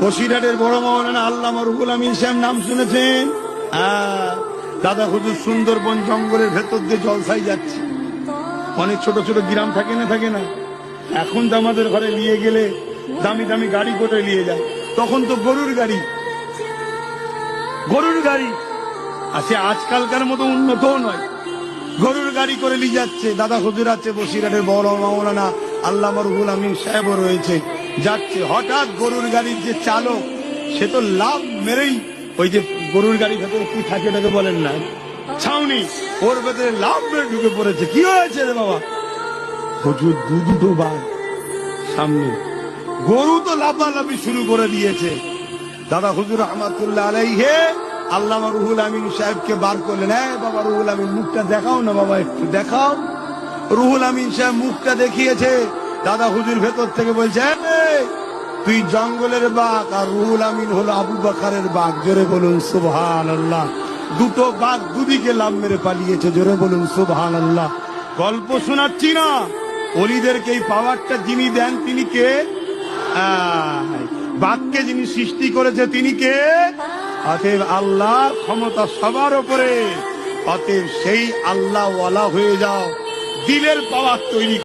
বসিরহাটের বড় মাওলানা আল্লামা রুহুল আমিন সাহেব নাম শুনেছেন? দাদা হুজুর সুন্দরবন জঙ্গলের ভেতর দিয়ে জলসায় যাচ্ছে। অনেক ছোট ছোট গ্রাম থাকে না, এখন তো আমাদের ঘরে নিয়ে গেলে দামি দামি গাড়ি করে নিয়ে যায়, তখন তো গরুর গাড়ি আর সে আজকালকার মতো উন্নতও নয়, গরুর গাড়ি করে নিয়ে যাচ্ছে। দাদা হুজুর আছে, বসিরহাটের বড় মাওলানা আল্লামা রুহুল আমিন সাহেবও রয়েছে, যাচ্ছে। হঠাৎ গরুর গাড়ির যে চালক, সে তো লাভ মেরেই ওই যে গরুর গাড়ির ভেতরে কি থাকে ওটাকে বলেন না, ছাউনি, ওর ভেতরে লাভ মেরে ঢুকে পড়েছে। কি হয়েছে রে বাবা? হুজুর দুটো বাঘ সামনে, গরু তো লাফালাফি শুরু করে দিয়েছে। দাদা হুজুর রহমাতুল্লাহ আলাইহি আল্লামা রুহুল আমিন সাহেবকে বার করলেন। বাবা রুহুল আমিন, মুখটা দেখাও না বাবা, একটু দেখাও। রুহুল আমিন সাহেব মুখটা দেখিয়েছে। দাদা হুজুর ভেতর থেকে বলছে, তুই জঙ্গলের বাঘ আর রুহুল আমিন হলো আবু বকরের বাঘ। জোরে বলুন সুবহানাল্লাহ। দুটো বাঘ দুদিকে লাভ মেরে পালিয়েছে। জোরে বলুন সুবহানাল্লাহ। গল্প শোনাচ্ছি না, ওলিদেরকে এই পাওয়ারটা যিনি দেন তিনি কে? বাঘকে যিনি সৃষ্টি করেছে তিনি কে? অতএব আল্লাহর ক্ষমতা সবার উপরে। অতএব সেই আল্লাহ ওয়ালা হয়ে যাও, দিলের পাওয়ার তৈরি